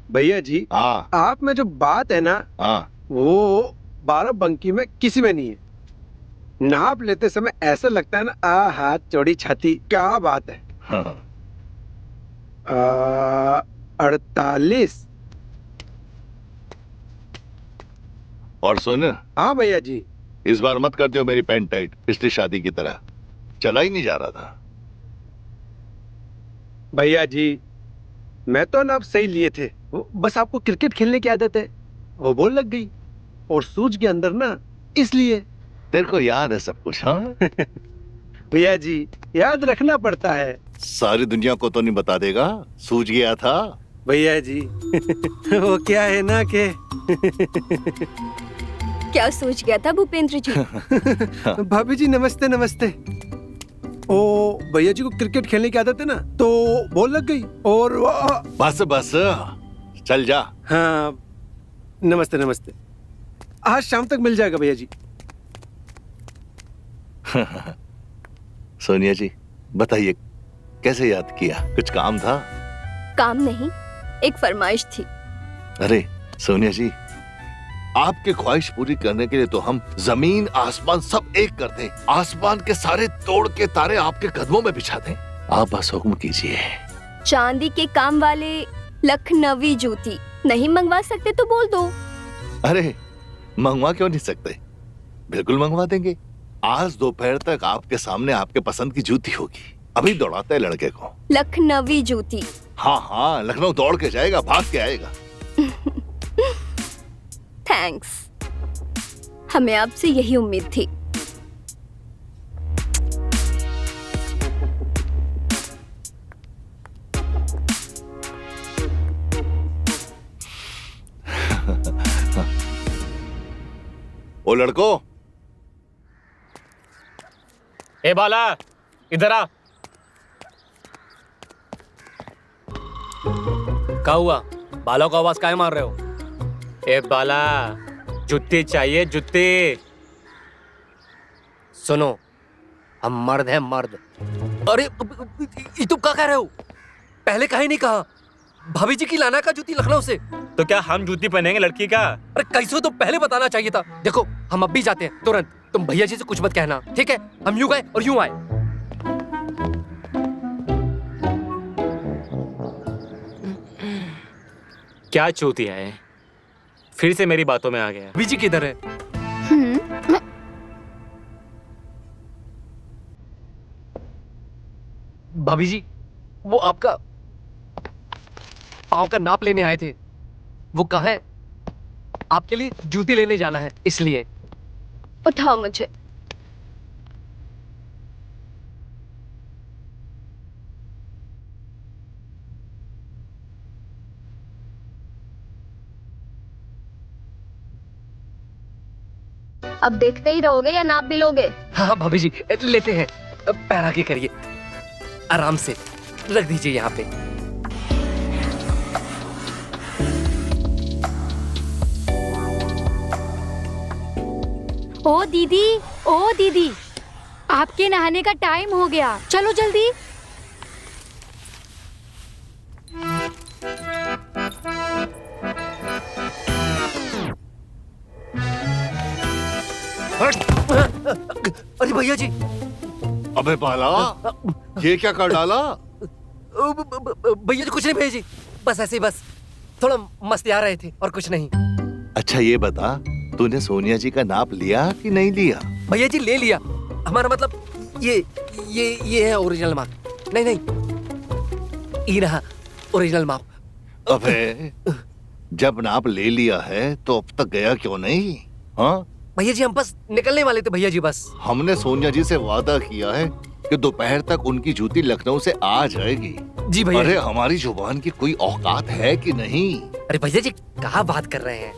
भैया जी, हाँ आप में जो बात है ना, हाँ, वो 12 बंकी में किसी में नहीं है। नाप लेते समय ऐसा लगता है ना, आ हाथ चौड़ी छाती, क्या बात है। हाँ। 48। और सुन, हाँ भैया जी। इस बार मत कर दियो मेरी पैंट टाइट पिछली शादी की तरह। चला ही नहीं जा रहा था। भैया जी, मैं तो नाप सही लिए थे, बस आपको क्रिकेट खेलने की आदत है, वो बॉल लग गई और सूज के अंदर ना इसलिए। तेरे को याद है सब कुछ? हाँ भैया जी याद रखना पड़ता है। सारी दुनिया को तो नहीं बता देगा, सूझ गया था भैया जी वो क्या है ना कि क्या सोच गया था भूपेंद्र जी? भाभी जी नमस्ते नमस्ते। ओ भैया जी को क्रिकेट खेलने की आदत है ना, तो बॉल लग गई और बस बस चल जा। हाँ नमस्ते नमस्ते। आज शाम तक मिल जाएगा भैया जी। सोनिया जी बताइए कैसे याद किया? कुछ काम था? काम नहीं, एक फरमाइश थी। अरे सोनिया जी, आपकी ख्वाहिश पूरी करने के लिए तो हम जमीन आसमान सब एक कर दें, आसमान के सारे तोड़ के तारे आपके कदमों में बिछा दें। आप बस हुक्म कीजिए। चांदी के काम वाले लखनवी जूती नहीं मंगवा सकते तो बोल दो। अरे मंगवा क्यों नहीं सकते, बिल्कुल मंगवा देंगे। आज दोपहर तक आपके सामने आपके पसंद की जूती होगी। अभी दौड़ाते हैं लड़के को। लखनवी जूती। हाँ हाँ, लखनऊ दौड़ के जाएगा, भाग के आएगा। थैंक्स, हमें आपसे यही उम्मीद थी। ओ लड़को, ए बाला इधर आ। क्या हुआ? बालों का आवाज काहे मार रहे हो? ए बाला, जुत्ती चाहिए, जुत्ती। सुनो, हम मर्द हैं मर्द। अरे ये तुम क्या कह रहे हो? पहले काहे नहीं कहा? भाभी जी की लाना का जूती लखनऊ से। तो क्या हम जूती पहनेंगे लड़की का? अरे कैसे तो पहले बताना चाहिए था। देखो हम अब भी जाते हैं तुरंत। तुम भैया जी से कुछ मत कहना, ठीक है? हम यूं गए और यूं आए। क्या चूतिया है, फिर से मेरी बातों में आ गया। भाभी जी किधर है? भाभी जी वो आपका पाँव का नाप लेने आए थे, वो कहाँ है? आपके लिए जूती लेने जाना है इसलिए। उठाओ मुझे। अब देखते ही रहोगे या नाप भी लोगे? हाँ भाभी जी लेते हैं। पैर आगे करिए, आराम से रख दीजिए यहाँ पे। ओ दीदी, आपके नहाने का टाइम हो गया, चलो जल्दी। अरे भैया जी। अबे बाला, ये क्या कर डाला? भैया जी कुछ नहीं भैया जी, बस ऐसे ही, बस थोड़ा मस्ती आ रहे थे और कुछ नहीं। अच्छा ये बता, तूने सोनिया जी का नाप लिया कि नहीं लिया? भैया जी ले लिया। हमारा मतलब ये है ओरिजिनल माप। नहीं ये रहा ओरिजिनल माप। अबे जब नाप ले लिया है तो अब तक गया क्यों नहीं? हाँ भैया जी हम बस निकलने वाले थे भैया जी, बस। हमने सोनिया जी से वादा किया है कि दोपहर तक उनकी जूती लखनऊ से आ जाएगी। जी भैया। अरे हमारी जुबान की कोई औकात है कि नहीं? अरे भैया जी कहाँ बात कर रहे हैं?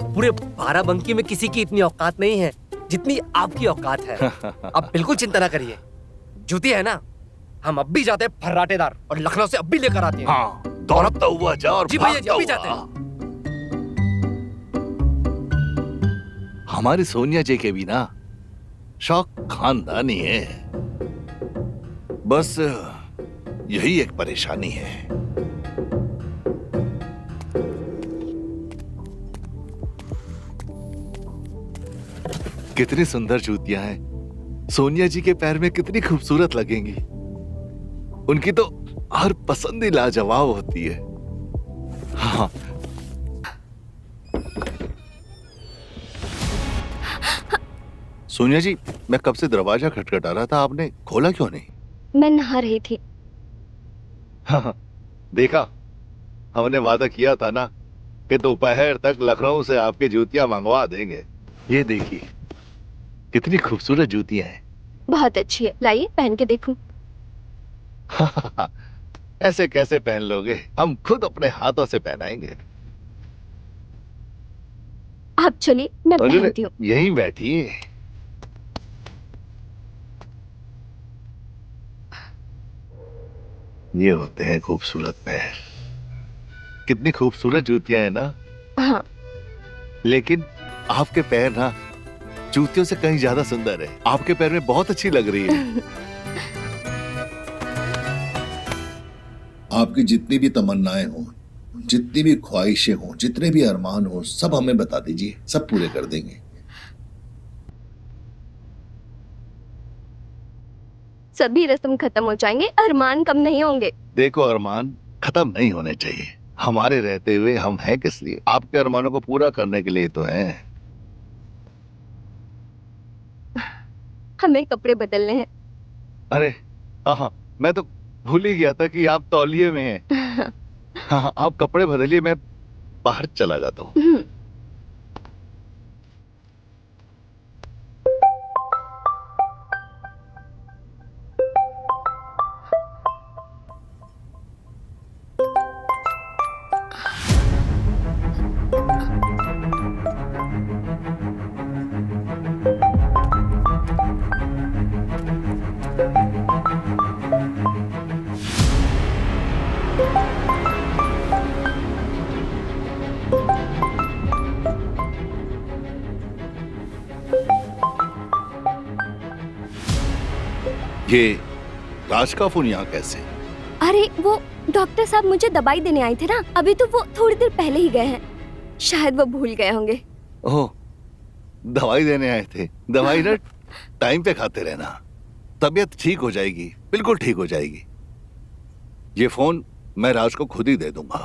पूरे बाराबंकी में किसी की इतनी औकात नहीं है जितनी आपकी औकात है। आप बिल्कुल चिंता ना करिए, जूती है ना, हम अब भी जाते हैं फर्राटेदार और लखनऊ से अब भी लेकर आते हैं। हाँ, दौड़ता हुआ जा और जी भैया जी भागता अभी हुआ। जाते हैं। हमारी सोनिया जी के भी ना शौक खानदानी है, बस यही एक परेशानी है। कितनी सुंदर जूतियां हैं, सोनिया जी के पैर में कितनी खूबसूरत लगेंगी। उनकी तो हर पसंद ही लाजवाब होती है। हाँ सोनिया जी, मैं कब से दरवाजा खटखटा रहा था, आपने खोला क्यों नहीं? मैं नहा रही थी। हाँ, देखा, हमने वादा किया था ना कि दोपहर तक लखनऊ से आपकी जूतियां मंगवा देंगे। ये देखिए कितनी खूबसूरत जूतियां हैं। बहुत अच्छी है, लाइए पहन के देखूं। ऐसे कैसे पहन लोगे? हम खुद अपने हाथों से पहनाएंगे। आप चलिए, मैं पहनती हूँ। यहीं बैठिए। ये होते हैं खूबसूरत पैर। कितनी खूबसूरत जूतियां हैं ना। हाँ। लेकिन आपके पैर ना जूतियों से कहीं ज्यादा सुंदर है। आपके पैर में बहुत अच्छी लग रही है। आपकी जितनी भी तमन्नाएं हों, जितनी भी ख्वाहिशें हों, जितने भी अरमान हों, सब हमें बता दीजिए, सब पूरे कर देंगे। सभी रस्म खत्म हो जाएंगे, अरमान कम नहीं होंगे। देखो, अरमान खत्म नहीं होने चाहिए। हमारे रहते हुए हम हैं किस लिए? आपके अरमानों को पूरा करने के लिए तो हैं। हमें कपड़े बदलने हैं। अरे हाँ, मैं तो भूल ही गया था कि आप तौलिए में हैं। हाँ, आप कपड़े बदलिए, मैं बाहर चला जाता हूँ। ये राज का फोन यहाँ कैसे? अरे वो डॉक्टर साहब मुझे दवाई देने आए थे ना, अभी तो वो थोड़ी देर पहले ही गए हैं। शायद वो भूल गए होंगे। ओह, दवाई देने आए थे। दवाई ना टाइम पे खाते रहना, तबीयत ठीक हो जाएगी, बिल्कुल ठीक हो जाएगी। ये फोन मैं राज को खुद ही दे दूंगा।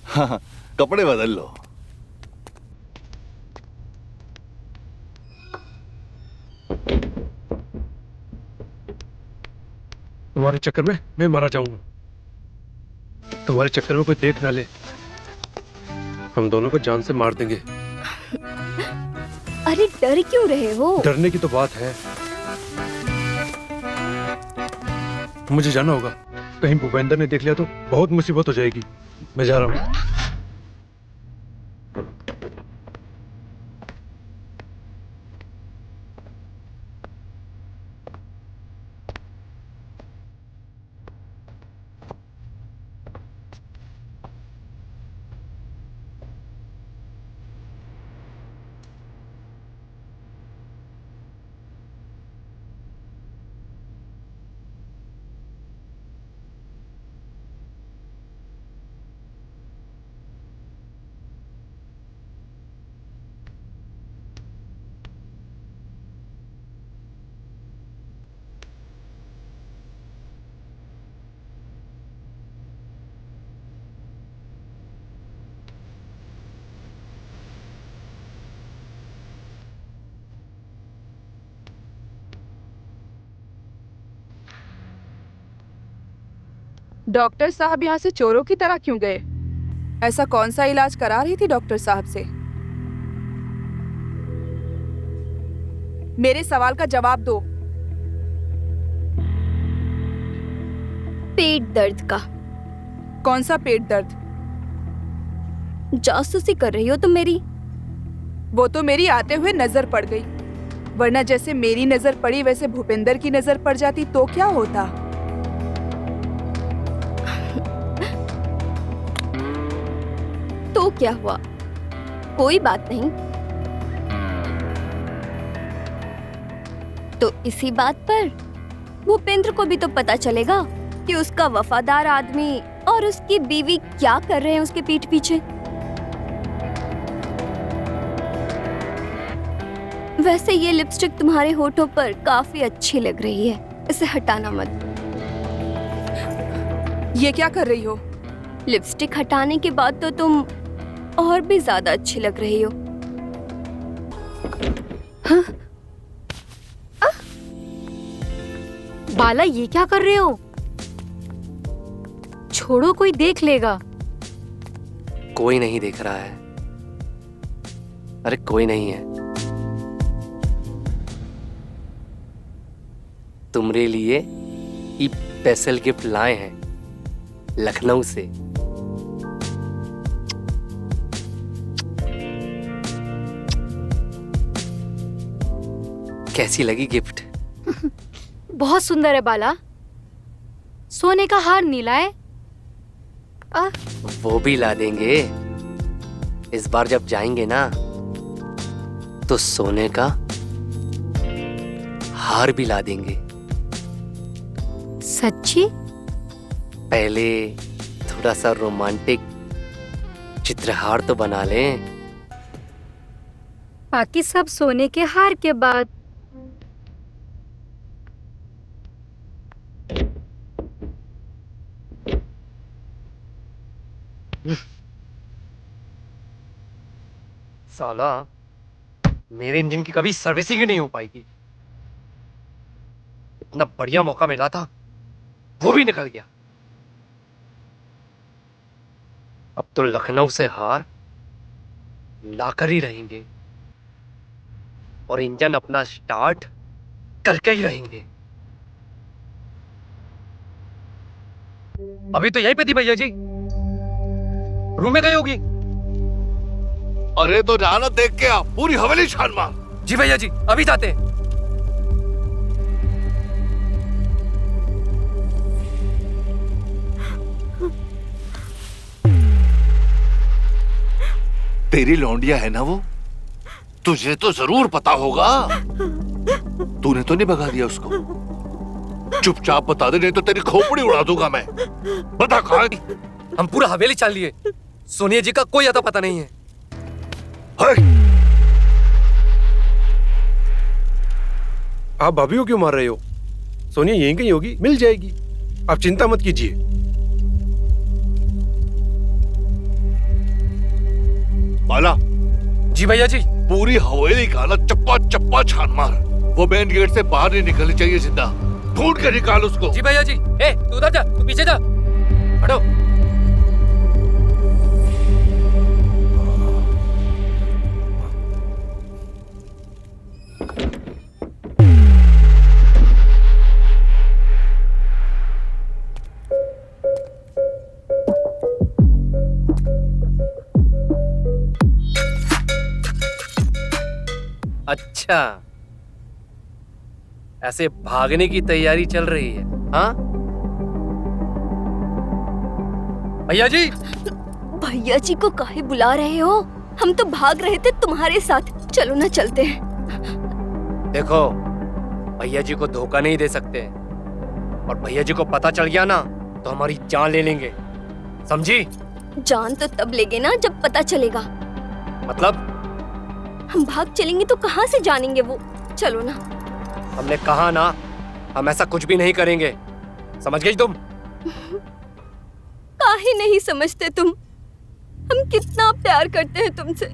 हाँ, कपड़े बदल लो। तुम्हारे चक्कर में मैं मारा जाऊंगा। तुम्हारे चक्कर में कोई देख ना ले, हम दोनों को जान से मार देंगे। अरे डर क्यों रहे हो? डरने की तो बात है। मुझे जाना होगा, कहीं भूपेंद्र ने देख लिया तो बहुत मुसीबत हो जाएगी। मैं जा रहा हूँ। डॉक्टर साहब यहाँ से चोरों की तरह क्यों गए? ऐसा कौन सा इलाज करा रही थी डॉक्टर साहब से? मेरे सवाल का जवाब दो। पेट दर्द का। कौन सा पेट दर्द? जासूसी कर रही हो तुम मेरी? वो तो मेरी आते हुए नजर पड़ गई, वरना जैसे मेरी नजर पड़ी वैसे भूपेंद्र की नजर पड़ जाती तो क्या होता? तो क्या हुआ? कोई बात नहीं। तो इसी बात पर भूपेंद्र को भी तो पता चलेगा कि उसका वफादार आदमी और उसकी बीवी क्या कर रहे हैं उसके पीठ पीछे। वैसे ये लिपस्टिक तुम्हारे होठों पर काफी अच्छी लग रही है, इसे हटाना मत। ये क्या कर रही हो? लिपस्टिक हटाने के बाद तो तुम और भी ज्यादा अच्छी लग रही हो। हाँ? बाला, ये क्या कर रहे हो? छोड़ो, कोई देख लेगा। कोई नहीं देख रहा है। अरे कोई नहीं है। तुम्हारे लिए ये स्पेशल गिफ्ट लाए हैं लखनऊ से। कैसी लगी गिफ्ट? बहुत सुंदर है बाला। सोने का हार नीला है। वो भी ला देंगे। इस बार जब जाएंगे ना तो सोने का हार भी ला देंगे। सच्ची? पहले थोड़ा सा रोमांटिक चित्रहार तो बना लें। बाकी सब सोने के हार के बाद। साला, मेरे इंजन की कभी सर्विसिंग ही नहीं हो पाएगी। इतना बढ़िया मौका मिला था, वो भी निकल गया। अब तो लखनऊ से हार लाकर ही रहेंगे और इंजन अपना स्टार्ट करके ही रहेंगे। अभी तो यहीं पे थी भैया जी, रूम में गई होगी। अरे तो जाना देख के आप पूरी हवेली छान मार। जी भैया जी, अभी जाते हैं। तेरी लौंडिया है ना वो, तुझे तो जरूर पता होगा। तूने तो नहीं भगा दिया उसको? चुपचाप बता दे, नहीं तो तेरी खोपड़ी उड़ा दूंगा मैं। बता कहाँ है? हम पूरा हवेली चाल लिए, सोनिया जी का कोई अता पता नहीं है। आप भाभी को क्यों मार रहे हो? सोनिया यहीं कहीं होगी, मिल जाएगी, आप चिंता मत कीजिए। बाला। जी भैया जी। पूरी हवेली का ना चप्पा चप्पा छान मार। वो मेन गेट से बाहर नहीं निकलनी चाहिए जिंदा। ढूंढ के निकाल उसको। जी भैया जी। तू उधर जा, तू पीछे जा, हटो। अच्छा, ऐसे भागने की तैयारी चल रही है, हाँ? भैया जी। भैया जी को काहे बुला रहे हो? हम तो भाग रहे थे तुम्हारे साथ। चलो ना, चलते हैं। देखो, भैया जी को धोखा नहीं दे सकते, और भैया जी को पता चल गया ना तो हमारी जान ले लेंगे, समझी? जान तो तब लेंगे ना जब पता चलेगा। मतलब? हम भाग चलेंगे तो कहाँ से जानेंगे वो? चलो ना। हमने कहा ना, हम ऐसा कुछ भी नहीं करेंगे, समझ गई तुम? काहे नहीं समझते तुम? हम कितना प्यार करते हैं तुमसे।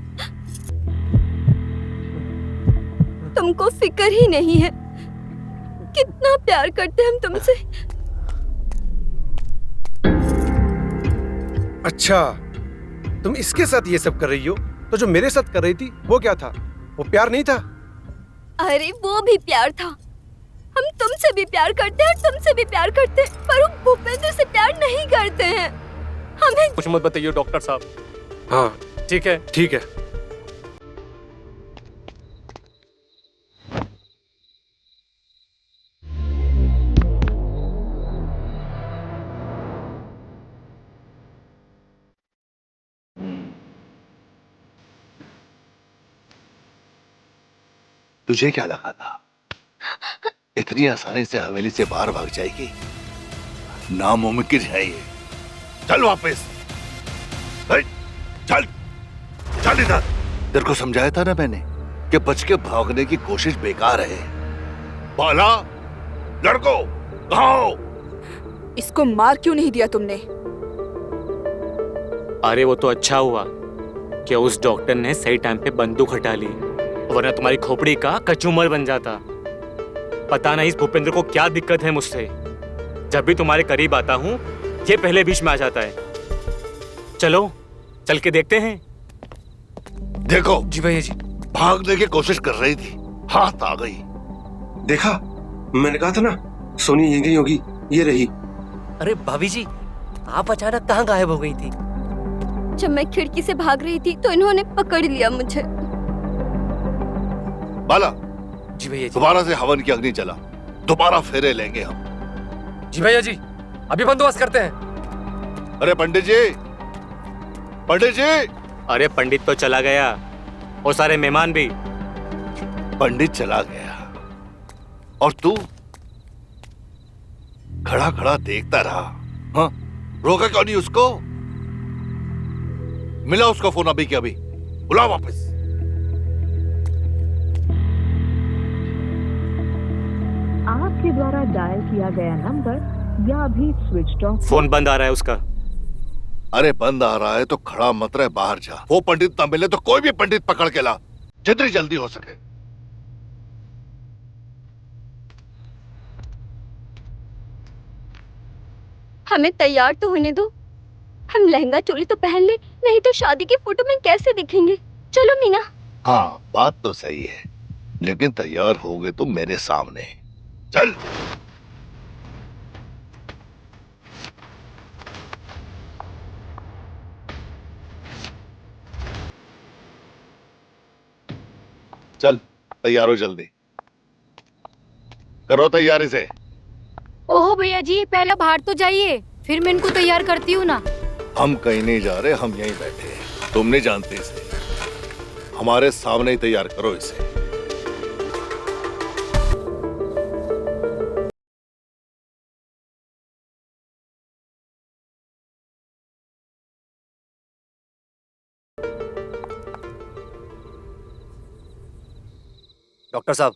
तुमको फिक्र ही नहीं है कितना प्यार करते हैं हम तुमसे। अच्छा, तुम इसके साथ ये सब कर रही हो, तो जो मेरे साथ कर रही थी वो क्या था? वो प्यार नहीं था? अरे वो भी प्यार था। हम तुमसे भी प्यार करते हैं और तुमसे भी प्यार करते हैं, पर हम भूपेंद्र से प्यार नहीं करते हैं। हमें कुछ मत बताइए डॉक्टर साहब। हाँ ठीक है, ठीक है। तुझे क्या लगा था इतनी आसानी से हवेली से बाहर भाग जाएगी? नामुमकिन है ये। चल वापस, चल चल इधर। तेरे को समझाया था ना मैंने कि बच के भागने की कोशिश बेकार है। बाला, लड़को कहाँ हो? इसको मार क्यों नहीं दिया तुमने? अरे वो तो अच्छा हुआ कि उस डॉक्टर ने सही टाइम पे बंदूक हटा ली, वरना तुम्हारी खोपड़ी का कचूमर बन जाता। पता नहीं इस भूपेंद्र को क्या दिक्कत है मुझसे। जब भी तुम्हारे करीब आता हूँ ये पहले बीच में आ जाता है। चलो चल के देखते हैं। देखो। जी भैया जी। भागने की कोशिश कर रही थी, हाथ आ गई। देखा, मैंने कहा था ना सोनी यहीं गई होगी, ये रही। अरे भाभी जी, आप अचानक कहाँ गायब हो गई थी? जब मैं खिड़की से भाग रही थी तो इन्होंने पकड़ लिया मुझे। बाला, जी भैया जी। दोबारा से हवन की अग्नि जला, दोबारा फेरे लेंगे हम। जी भैया जी, अभी बंदोबस्त करते हैं। अरे पंडित जी, पंडित जी। अरे पंडित तो चला गया और सारे मेहमान भी। पंडित चला गया और तू खड़ा खड़ा देखता रहा। हाँ, रोका क्यों नहीं उसको? मिला उसका फोन अभी के अभी, बुला वापस। आपके द्वारा डायल किया गया नंबर या अभी स्विच ऑफ। फोन बंद आ रहा है उसका। अरे बंद आ रहा है तो खड़ा मत रहे, बाहर जा। वो पंडित ना मिले तो कोई भी पंडित पकड़ के ला, जितनी जल्दी हो सके। हमें तैयार तो होने दो। हम लहंगा चोली तो पहन ले, नहीं तो शादी की फोटो में कैसे दिखेंगे। चलो मीना। हाँ, बात तो सही है, लेकिन तैयार हो गए तो मेरे सामने। चल। चल, तैयार हो जल्दी। करो तैयारी से। ओहो भैया जी, पहले बाहर तो जाइए, फिर मैं इनको तैयार करती हूँ ना। हम कहीं नहीं जा रहे, हम यहीं बैठे हैं। तुम नहीं जानते इसे, हमारे सामने ही तैयार करो इसे। डॉक्टर साहब,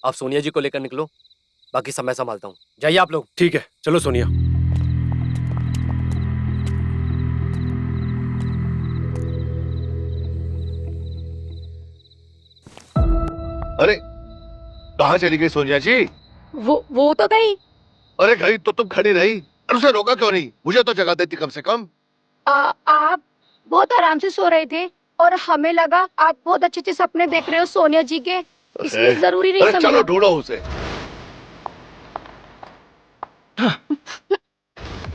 आप सोनिया जी को लेकर निकलो, बाकी सब मैं संभालता हूँ। जाइए आप लोग। ठीक है, चलो सोनिया। अरे कहाँ चली गई सोनिया जी? वो तो गई। अरे गई तो तुम खड़ी रही, अरे उसे रोका क्यों नहीं? मुझे तो जगह देती कम से कम। आप बहुत आराम से सो रहे थे और हमें लगा आप बहुत अच्छे अच्छे सपने देख रहे हो सोनिया जी के, इसलिए जरूरी नहीं अरे चलो समझा। ढूंढो उसे।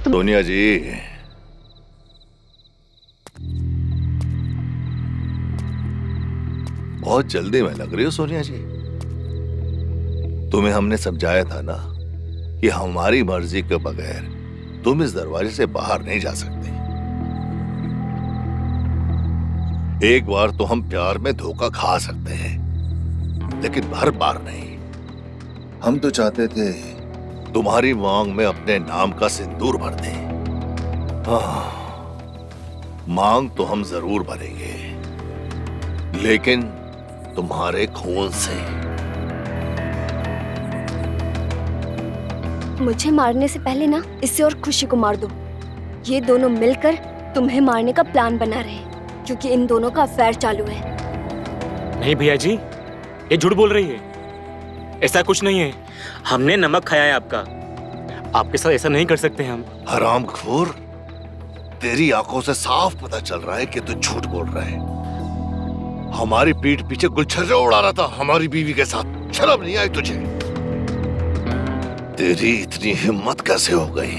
सोनिया जी, बहुत जल्दी में लग रही हो सोनिया जी। तुम्हें हमने समझाया था ना कि हमारी मर्जी के बगैर तुम इस दरवाजे से बाहर नहीं जा सकते। एक बार तो हम प्यार में धोखा खा सकते हैं, लेकिन हर बार नहीं। हम तो चाहते थे तुम्हारी मांग में अपने नाम का सिंदूर भर दें। मांग तो हम जरूर भरेंगे, लेकिन तुम्हारे खून से। मुझे मारने से पहले ना इसे और खुशी को मार दो। ये दोनों मिलकर तुम्हें मारने का प्लान बना रहे हैं, क्योंकि इन दोनों का अफेयर चालू है। नहीं भैया जी, ये झूठ बोल रही है। ऐसा कुछ नहीं है, हमने नमक खाया है आपका। आपके साथ ऐसा नहीं कर सकते हम। हरामखोर, तेरी आंखों से साफ पता चल रहा है कि तू झूठ बोल रहा है। हमारी पीठ पीछे गुलछर्रे उड़ा रहा था हमारी बीवी के साथ। शर्म नहीं आई तुझे? तेरी इतनी हिम्मत कैसे हो गई?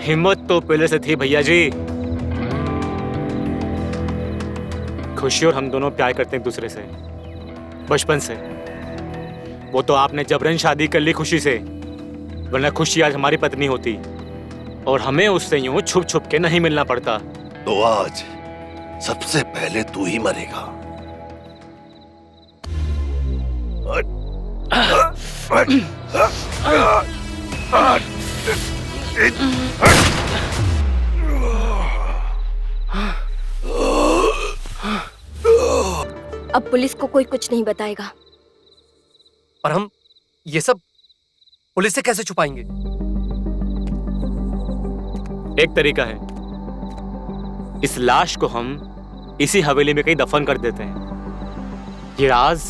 हिम्मत तो पहले से थी भैया जी। खुशी और हम दोनों प्यार करते हैं एक दूसरे से बचपन से। वो तो आपने जबरन शादी कर ली खुशी से, वरना खुशी आज हमारी पत्नी होती और हमें उससे यूं छुप छुप के नहीं मिलना पड़ता। तो आज सबसे पहले तू ही मरेगा। अब पुलिस को कोई कुछ नहीं बताएगा। और हम ये सब पुलिस से कैसे छुपाएंगे? एक तरीका है, इस लाश को हम इसी हवेली में कहीं दफन कर देते हैं। ये राज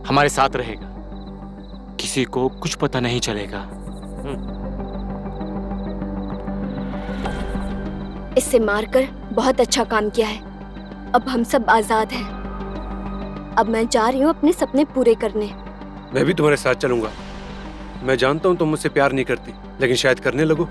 हमारे साथ रहेगा, किसी को कुछ पता नहीं चलेगा। इससे मारकर बहुत अच्छा काम किया है। अब हम सब आजाद हैं। अब मैं जा रही हूँ अपने सपने पूरे करने। मैं भी तुम्हारे साथ चलूंगा। मैं जानता हूं तुम मुझसे प्यार नहीं करती, लेकिन शायद करने लगो।